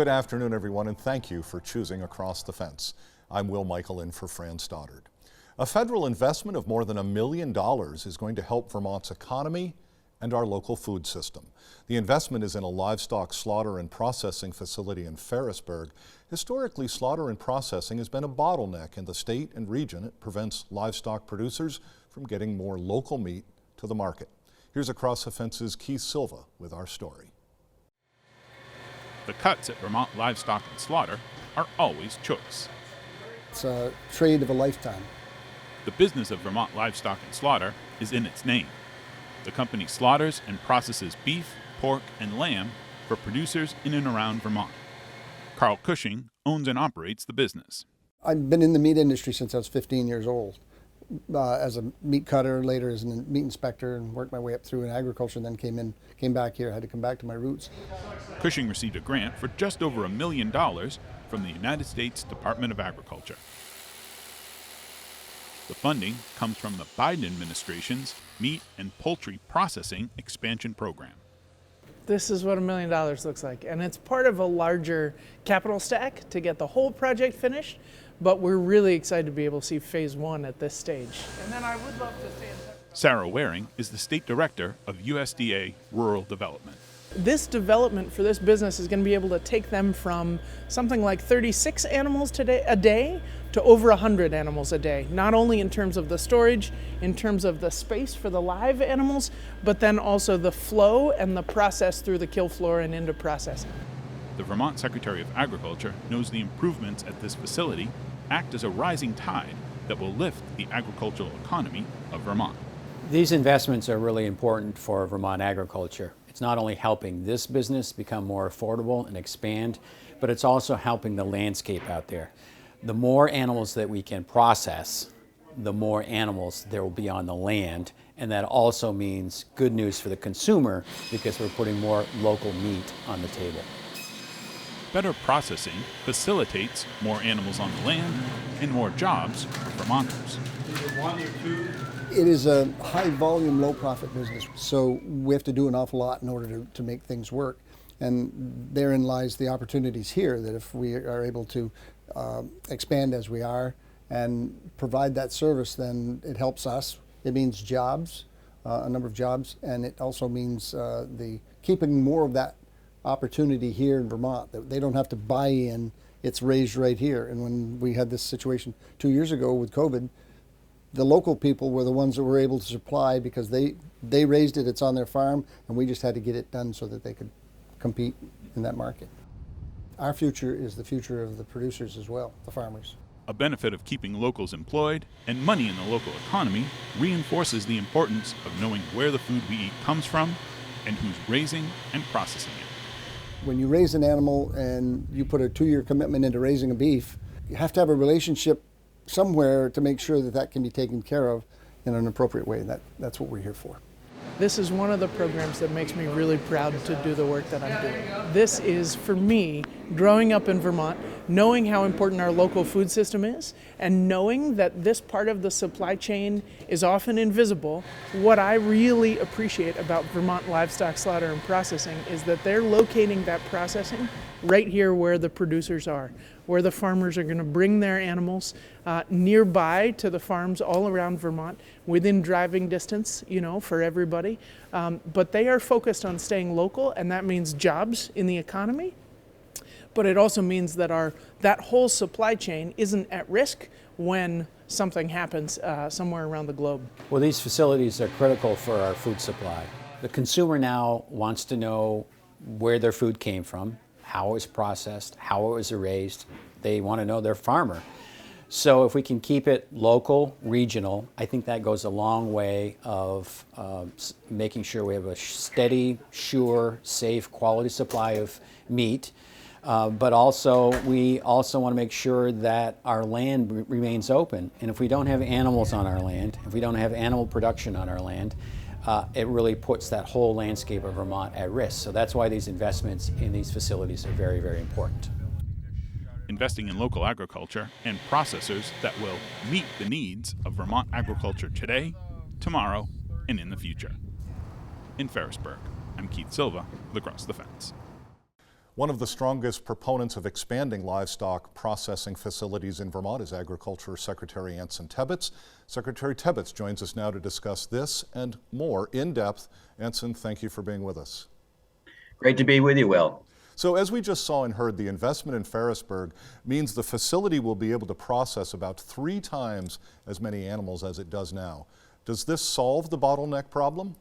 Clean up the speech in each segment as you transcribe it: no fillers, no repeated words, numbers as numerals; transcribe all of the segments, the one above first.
Good afternoon, everyone, and thank you for choosing Across the Fence. I'm Will Michael in for Fran Stoddard. A federal investment of more than $1 million is going to help Vermont's economy and our local food system. The investment is in a livestock slaughter and processing facility in Ferrisburgh. Historically, slaughter and processing has been a bottleneck in the state and region. It prevents livestock producers from getting more local meat to the market. Here's Across the Fence's Keith Silva with our story. The cuts at Vermont Livestock and Slaughter are always choice. It's a trade of a lifetime. The business of Vermont Livestock and Slaughter is in its name. The company slaughters and processes beef, pork, and lamb for producers in and around Vermont. Carl Cushing owns and operates the business. I've been in the meat industry since I was 15 years old. As a meat cutter, later as a meat inspector, and worked my way up through in agriculture, and then came back here. I had to come back to my roots. Cushing received a grant for just over $1 million from the United States Department of Agriculture. The funding comes from the Biden administration's Meat and Poultry Processing Expansion Program. This is what $1 million looks like, and it's part of a larger capital stack to get the whole project finished, but we're really excited to be able to see phase one at this stage. And then I would love to stay in touch. Sarah Waring is the state director of USDA Rural Development. This development for this business is going to be able to take them from something like 36 animals a day to over 100 animals a day, not only in terms of the storage, in terms of the space for the live animals, but then also the flow and the process through the kill floor and into processing. The Vermont Secretary of Agriculture knows the improvements at this facility act as a rising tide that will lift the agricultural economy of Vermont. These investments are really important for Vermont agriculture. It's not only helping this business become more affordable and expand, but it's also helping the landscape out there. The more animals that we can process, the more animals there will be on the land, and that also means good news for the consumer because we're putting more local meat on the table. Better processing facilitates more animals on the land and more jobs for Vermonters. It is a high volume, low profit business, so we have to do an awful lot in order to make things work. And therein lies the opportunities here, that if we are able to expand as we are and provide that service, then it helps us. It means jobs, a number of jobs, and it also means the keeping more of that opportunity here in Vermont, that they don't have to buy in, it's raised right here. And when we had this situation 2 years ago with COVID, the local people were the ones that were able to supply because they raised it, it's on their farm, and we just had to get it done so that they could compete in that market. Our future is the future of the producers as well, the farmers. A benefit of keeping locals employed and money in the local economy reinforces the importance of knowing where the food we eat comes from and who's raising and processing it. When you raise an animal and you put a 2-year commitment into raising a beef, you have to have a relationship somewhere to make sure that that can be taken care of in an appropriate way. That's what we're here for. This is one of the programs that makes me really proud to do the work that I'm doing. This is, for me, growing up in Vermont, knowing how important our local food system is, and knowing that this part of the supply chain is often invisible. What I really appreciate about Vermont Livestock Slaughter and Processing is that they're locating that processing right here where the producers are, where the farmers are going to bring their animals nearby to the farms all around Vermont, within driving distance, for everybody. But they are focused on staying local, and that means jobs in the economy. But it also means that that whole supply chain isn't at risk when something happens somewhere around the globe. Well, these facilities are critical for our food supply. The consumer now wants to know where their food came from, how it was processed, how it was raised. They want to know their farmer. So if we can keep it local, regional, I think that goes a long way of making sure we have a steady, sure, safe, quality supply of meat. But also, we also want to make sure that our land remains open. And if we don't have animals on our land, if we don't have animal production on our land, it really puts that whole landscape of Vermont at risk. So that's why these investments in these facilities are very, very important. Investing in local agriculture and processors that will meet the needs of Vermont agriculture today, tomorrow, and in the future. In Ferrisburgh, I'm Keith Silva with Across the Fence. One of the strongest proponents of expanding livestock processing facilities in Vermont is Agriculture Secretary Anson Tebitz. Secretary Tebitz joins us now to discuss this and more in depth. Anson, thank you for being with us. Great to be with you, Will. So as we just saw and heard, the investment in Ferrisburgh means the facility will be able to process about 3 times as many animals as it does now. Does this solve the bottleneck problem?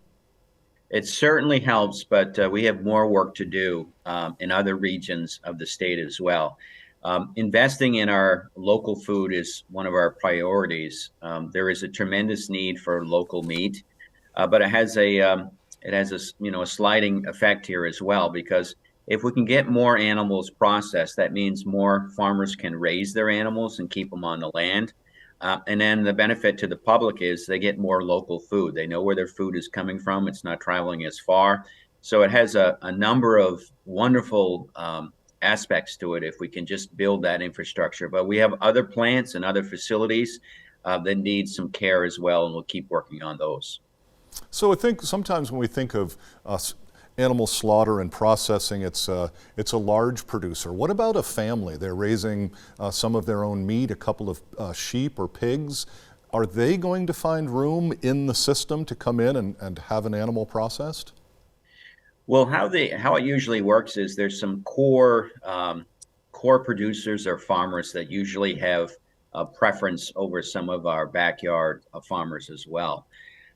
It certainly helps, but we have more work to do in other regions of the state as well. Investing in our local food is one of our priorities. There is a tremendous need for local meat, but it has a sliding effect here as well, because if we can get more animals processed, that means more farmers can raise their animals and keep them on the land. And then the benefit to the public is they get more local food. They know where their food is coming from. It's not traveling as far. So it has a number of wonderful aspects to it if we can just build that infrastructure. But we have other plants and other facilities that need some care as well, and we'll keep working on those. So I think sometimes when we think of animal slaughter and processing, it's a large producer. What about a family? They're raising some of their own meat, a couple of sheep or pigs. Are they going to find room in the system to come in and have an animal processed? Well, how it usually works is there's some core producers or farmers that usually have a preference over some of our backyard farmers as well.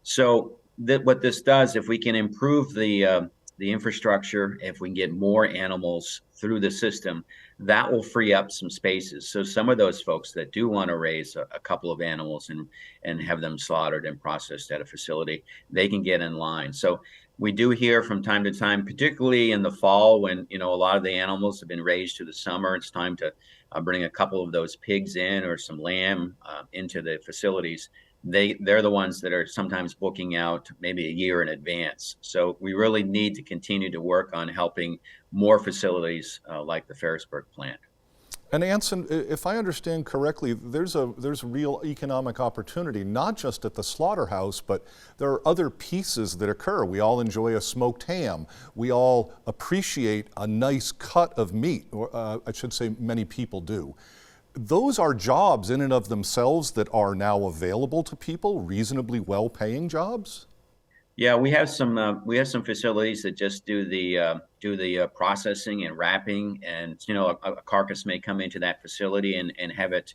So what this does, if we can improve the infrastructure, if we can get more animals through the system, that will free up some spaces. So some of those folks that do want to raise a couple of animals and have them slaughtered and processed at a facility, they can get in line. So we do hear from time to time, particularly in the fall when a lot of the animals have been raised through the summer, it's time to bring a couple of those pigs in or some lamb into the facilities. They're the ones that are sometimes booking out maybe a year in advance. So we really need to continue to work on helping more facilities like the Ferrisburgh plant. And Anson, if I understand correctly, there's a real economic opportunity, not just at the slaughterhouse, but there are other pieces that occur. We all enjoy a smoked ham. We all appreciate a nice cut of meat, or I should say many people do. Those are jobs in and of themselves that are now available to people, reasonably well-paying jobs? Yeah, we have some facilities that just do the processing and wrapping, and a carcass may come into that facility and have it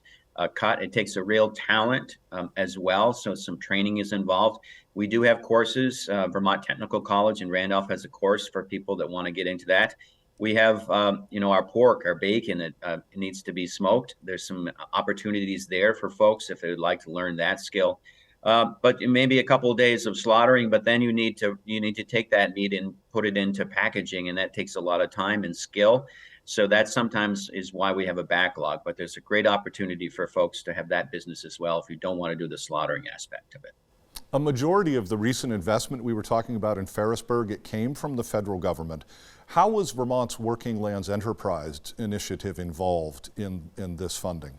cut. It takes a real talent as well, so some training is involved. We do have courses. Vermont Technical College in Randolph has a course for people that want to get into that. We have, our pork, our bacon that needs to be smoked. There's some opportunities there for folks if they would like to learn that skill. But maybe a couple of days of slaughtering, but then you need to take that meat and put it into packaging, and that takes a lot of time and skill. So that sometimes is why we have a backlog. But there's a great opportunity for folks to have that business as well if you don't want to do the slaughtering aspect of it. A majority of the recent investment we were talking about in Ferrisburgh, it came from the federal government. How was Vermont's Working Lands Enterprise initiative involved in this funding?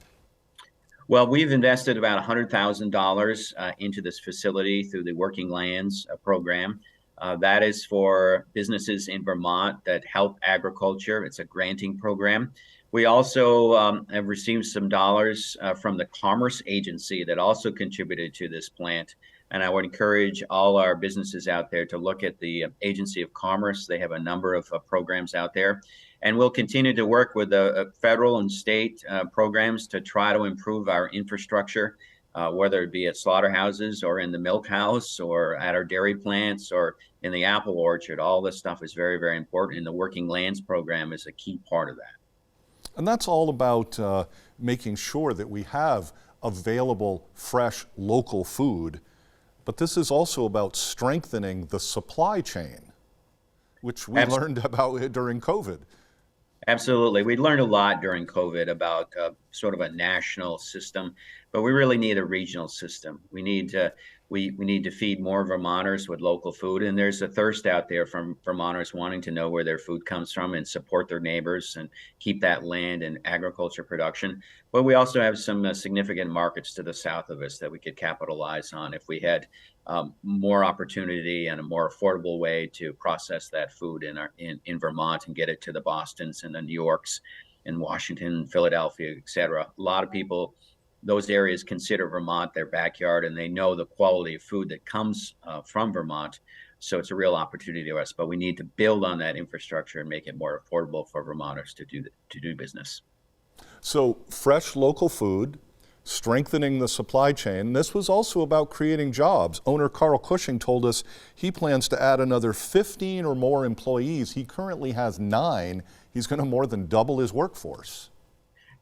Well, we've invested about $100,000 into this facility through the Working Lands program. That is for businesses in Vermont that help agriculture. It's a granting program. We also have received some dollars from the Commerce Agency that also contributed to this plant. And I would encourage all our businesses out there to look at the Agency of Commerce. They have a number of programs out there. And we'll continue to work with the federal and state programs to try to improve our infrastructure, whether it be at slaughterhouses or in the milk house or at our dairy plants or in the apple orchard. All this stuff is very, very important. And the Working Lands program is a key part of that. And that's all about making sure that we have available, fresh, local food. But this is also about strengthening the supply chain, which we learned about during COVID. Absolutely. We learned a lot during COVID about sort of a national system. but we really need a regional system. We need to feed more Vermonters with local food, and there's a thirst out there from Vermonters wanting to know where their food comes from and support their neighbors and keep that land and agriculture production. But we also have some significant markets to the south of us that we could capitalize on if we had more opportunity and a more affordable way to process that food in Vermont and get it to the Bostons and the New Yorks and Washington, Philadelphia, et cetera. A lot of people, those areas consider Vermont their backyard, and they know the quality of food that comes from Vermont. So it's a real opportunity to us, but we need to build on that infrastructure and make it more affordable for Vermonters to do business. So fresh local food, strengthening the supply chain. This was also about creating jobs. Owner Carl Cushing told us he plans to add another 15 or more employees. He currently has 9. He's going to more than double his workforce.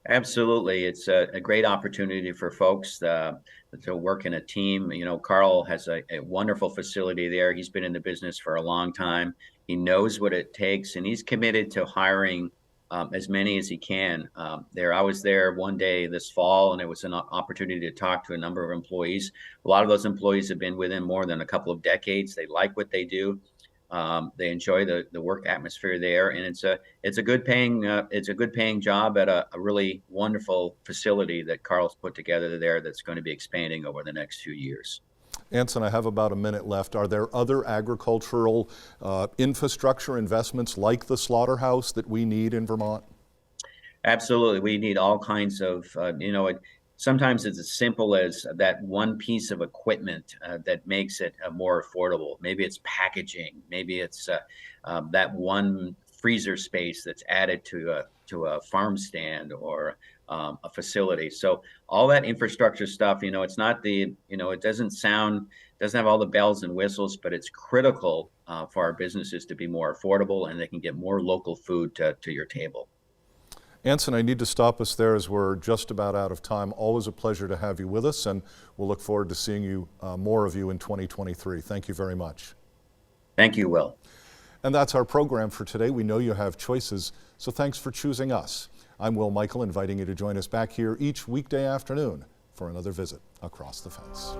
Absolutely. It's a great opportunity for folks to work in a team. You know, Carl has a wonderful facility there. He's been in the business for a long time. He knows what it takes, and he's committed to hiring as many as he can there. I was there one day this fall, and it was an opportunity to talk to a number of employees. A lot of those employees have been with him more than a couple of decades. They like what they do. They enjoy the work atmosphere there, and it's a good paying job at a really wonderful facility that Carl's put together there that's going to be expanding over the next few years. Anson, I have about a minute left. Are there other agricultural infrastructure investments like the slaughterhouse that we need in Vermont? Absolutely. We need all kinds of, sometimes it's as simple as that one piece of equipment that makes it more affordable. Maybe it's packaging. Maybe it's that one freezer space that's added to a farm stand or a facility. So all that infrastructure stuff, it's not it doesn't have all the bells and whistles, but it's critical for our businesses to be more affordable, and they can get more local food to your table. Anson, I need to stop us there as we're just about out of time. Always a pleasure to have you with us, and we'll look forward to seeing you, more of you in 2023. Thank you very much. Thank you, Will. And that's our program for today. We know you have choices, so thanks for choosing us. I'm Will Michael, inviting you to join us back here each weekday afternoon for another visit Across the Fence.